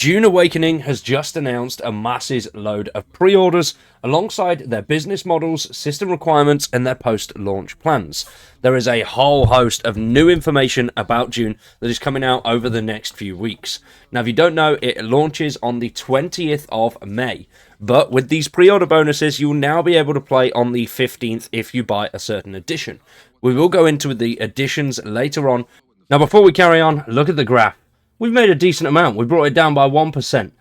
Dune Awakening has just announced a massive load of pre-orders alongside their business models, system requirements, and their post-launch plans. There is a whole host of new information about Dune that is coming out over the next few weeks. Now, if you don't know, it launches on the 20th of May. But with these pre-order bonuses, you'll now be able to play on the 15th if you buy a certain edition. We will go into the editions later on. Now, before we carry on, look at the graph. We've made a decent amount. We brought it down by 1%.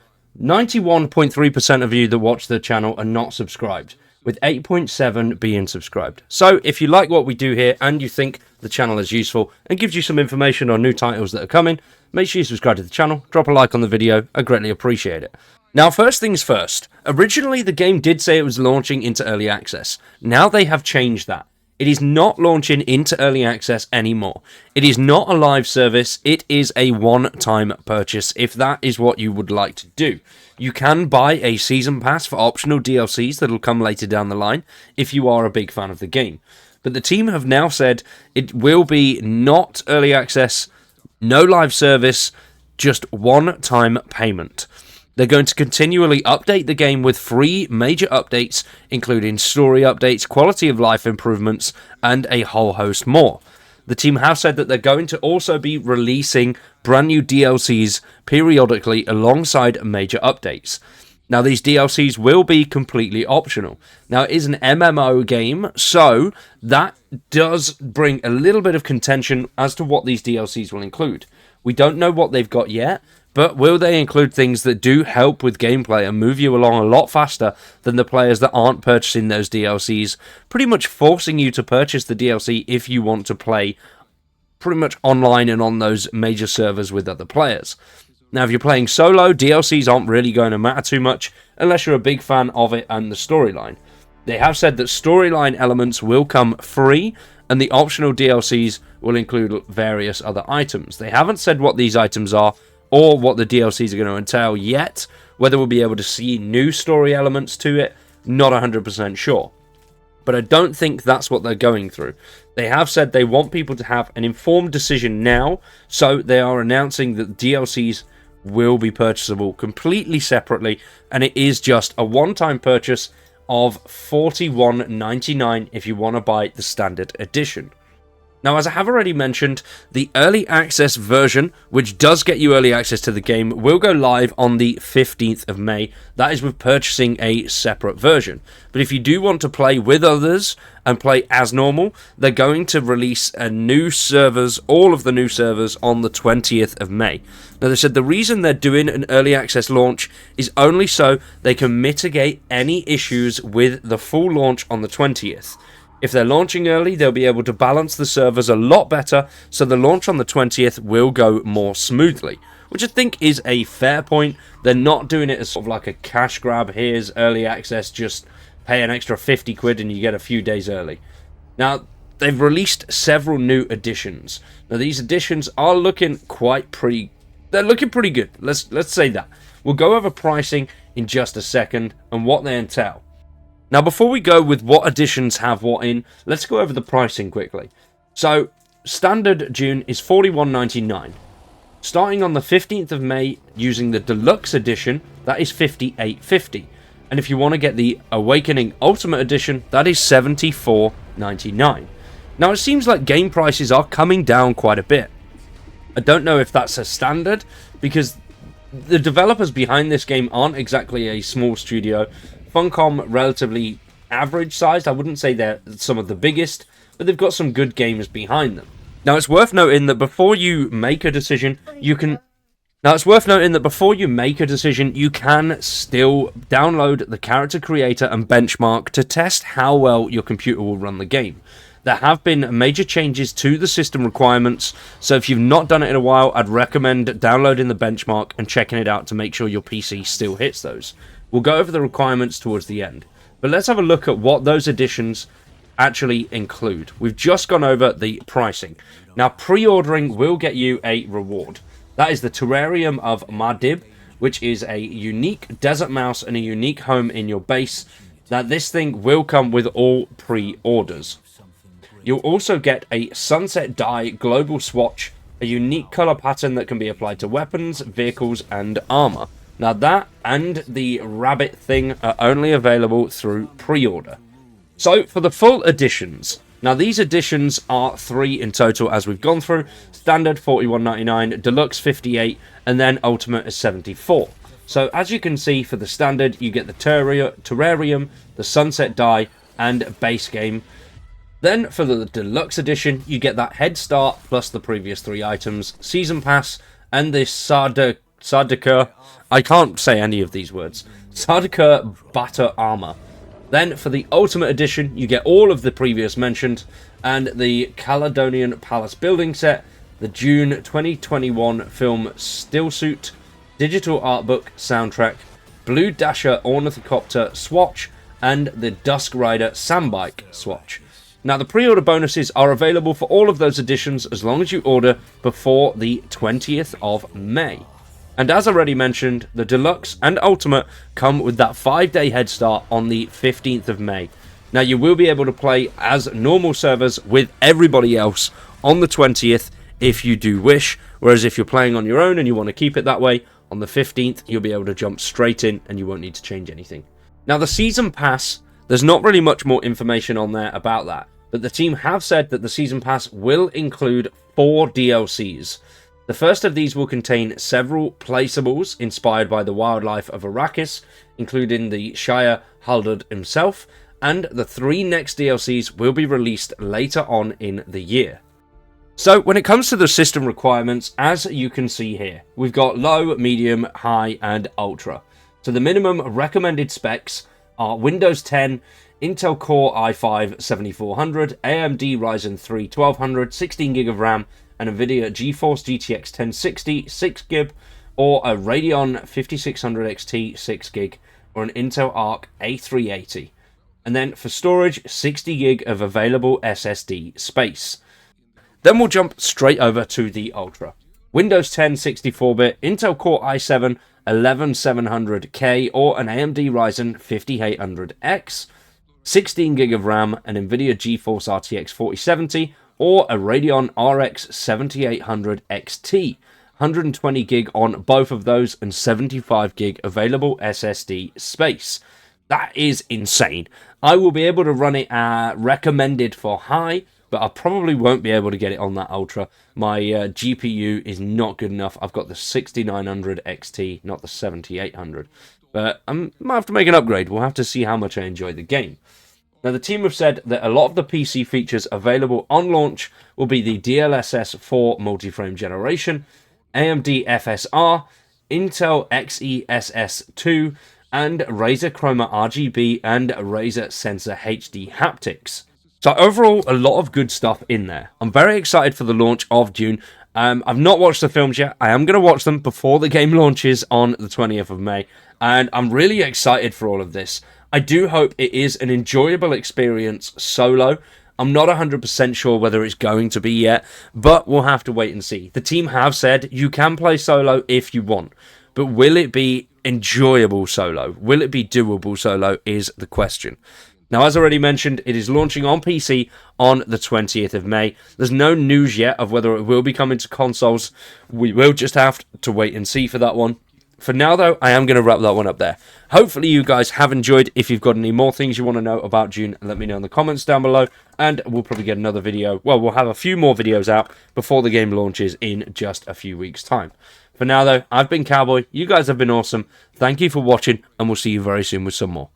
91.3% of you that watch the channel are not subscribed, with 8.7 being subscribed. So if you like what we do here and you think the channel is useful and gives you some information on new titles that are coming, make sure you subscribe to the channel, drop a like on the video. I greatly appreciate it. Now, first things first. Originally, the game did say it was launching into early access. Now they have changed that. It is not launching into early access anymore. It is not a live service. It is a one-time purchase, if that is what you would like to do. You can buy a season pass for optional DLCs that will come later down the line if you are a big fan of the game. But the team have now said it will be not early access, no live service, just one-time payment. They're going to continually update the game with 3 major updates, including story updates, quality of life improvements, and a whole host more. The team have said that they're going to also be releasing brand new DLCs periodically alongside major updates. Now, these DLCs will be completely optional. Now, it is an MMO game, so that does bring a little bit of contention as to what these DLCs will include. We don't know what they've got yet, but will they include things that do help with gameplay and move you along a lot faster than the players that aren't purchasing those DLCs, pretty much forcing you to purchase the DLC if you want to play pretty much online and on those major servers with other players. Now, if you're playing solo, DLCs aren't really going to matter too much unless you're a big fan of it and the storyline. They have said that storyline elements will come free, and the optional DLCs will include various other items. They haven't said what these items are, or what the DLCs are going to entail yet. Whether we'll be able to see new story elements to it, not 100% sure. But I don't think that's what they're going through. They have said they want people to have an informed decision now, so they are announcing that DLCs will be purchasable completely separately, and it is just a one-time purchase of $41.99 if you want to buy the standard edition. Now, as I have already mentioned, the early access version, which does get you early access to the game, will go live on the 15th of May. That is with purchasing a separate version. But if you do want to play with others and play as normal, they're going to release a new servers, all of the new servers, on the 20th of May. Now, they said the reason they're doing an early access launch is only so they can mitigate any issues with the full launch on the 20th. If they're launching early, they'll be able to balance the servers a lot better, so the launch on the 20th will go more smoothly, which I think is a fair point. They're not doing it as sort of like a cash grab. Here's early access, just pay an extra 50 quid and you get a few days early. Now, they've released several new additions. Now, these additions are looking they're looking pretty good. Let's say that. We'll go over pricing in just a second and what they entail. Now, before we go with what additions have what in, let's go over the pricing quickly. So, standard Dune is $41.99. Starting on the 15th of May, using the deluxe edition, that is $58.50. And if you want to get the Awakening Ultimate Edition, that is $74.99. Now, it seems like game prices are coming down quite a bit. I don't know if that's a standard, because the developers behind this game aren't exactly a small studio. Funcom, relatively average sized. I wouldn't say they're some of the biggest, but they've got some good games behind them. Now, it's worth noting that before you make a decision, you can still download the character creator and benchmark to test how well your computer will run the game. There have been major changes to the system requirements, so if you've not done it in a while, I'd recommend downloading the benchmark and checking it out to make sure your PC still hits those. We'll go over the requirements towards the end. But let's have a look at what those additions actually include. We've just gone over the pricing. Now, pre-ordering will get you a reward. That is the Terrarium of Mardib, which is a unique desert mouse and a unique home in your base. Now, this thing will come with all pre-orders. You'll also get a Sunset Dye global swatch a unique colour pattern that can be applied to weapons, vehicles, and armour. Now that and the rabbit thing are only available through pre-order. So for the full editions, now these editions are 3 in total as we've gone through. Standard $41.99, Deluxe $58, and then Ultimate is $74. So as you can see, for the Standard you get the Terrarium, the Sunset Die, and base game. Then for the Deluxe edition you get that Head Start plus the previous 3 items, Season Pass, and this Sardaukar, I can't say any of these words, Sardaukar Batter Armor. Then for the Ultimate Edition, you get all of the previous mentioned, and the Caledonian Palace Building Set, the Dune 2021 film Stillsuit, Digital Art Book Soundtrack, Blue Dasher Ornithocopter Swatch, and the Dusk Rider Sandbike Swatch. Now the pre-order bonuses are available for all of those editions as long as you order before the 20th of May. And as already mentioned, the Deluxe and Ultimate come with that 5-day head start on the 15th of May. Now you will be able to play as normal servers with everybody else on the 20th if you do wish, whereas if you're playing on your own and you want to keep it that way, on the 15th you'll be able to jump straight in and you won't need to change anything. Now the Season Pass, there's not really much more information on there about that, but the team have said that the Season Pass will include 4 DLCs. The first of these will contain several placeables inspired by the wildlife of Arrakis, including the Shire Haldud himself, and the 3 next DLCs will be released later on in the year. So when it comes to the system requirements, as you can see here, we've got low, medium, high, and ultra. So the minimum recommended specs are Windows 10, Intel Core i5-7400, AMD Ryzen 3 1200, 16GB of RAM, an NVIDIA GeForce GTX 1060 6GB, or a Radeon 5600 XT 6GB, or an Intel Arc A380. And then for storage, 60GB of available SSD space. Then we'll jump straight over to the Ultra. Windows 10 64-bit, Intel Core i7 11700K, or an AMD Ryzen 5800X, 16GB of RAM, an NVIDIA GeForce RTX 4070, or a Radeon RX 7800 XT. 120GB on both of those and 75GB available SSD space. That is insane. I will be able to run it recommended for high, but I probably won't be able to get it on that Ultra. My GPU is not good enough. I've got the 6900 XT, not the 7800. But I might have to make an upgrade. We'll have to see how much I enjoy the game. Now, the team have said that a lot of the PC features available on launch will be the DLSS 4 multi-frame generation, AMD FSR, Intel XeSS2, and Razer Chroma RGB and Razer Sensor HD haptics. So overall, a lot of good stuff in there. I'm very excited for the launch of Dune. I've not watched the films yet. I am going to watch them before the game launches on the 20th of May. And I'm really excited for all of this. I do hope it is an enjoyable experience solo. I'm not 100% sure whether it's going to be yet, but we'll have to wait and see. The team have said you can play solo if you want, but will it be enjoyable solo? Will it be doable solo is the question. Now, as already mentioned, it is launching on PC on the 20th of May. There's no news yet of whether it will be coming to consoles. We will just have to wait and see for that one. For now, though, I am going to wrap that one up there. Hopefully, you guys have enjoyed. If you've got any more things you want to know about Dune, let me know in the comments down below. And we'll probably get another video. Well, we'll have a few more videos out before the game launches in just a few weeks' time. For now, though, I've been Cowboy. You guys have been awesome. Thank you for watching, and we'll see you very soon with some more.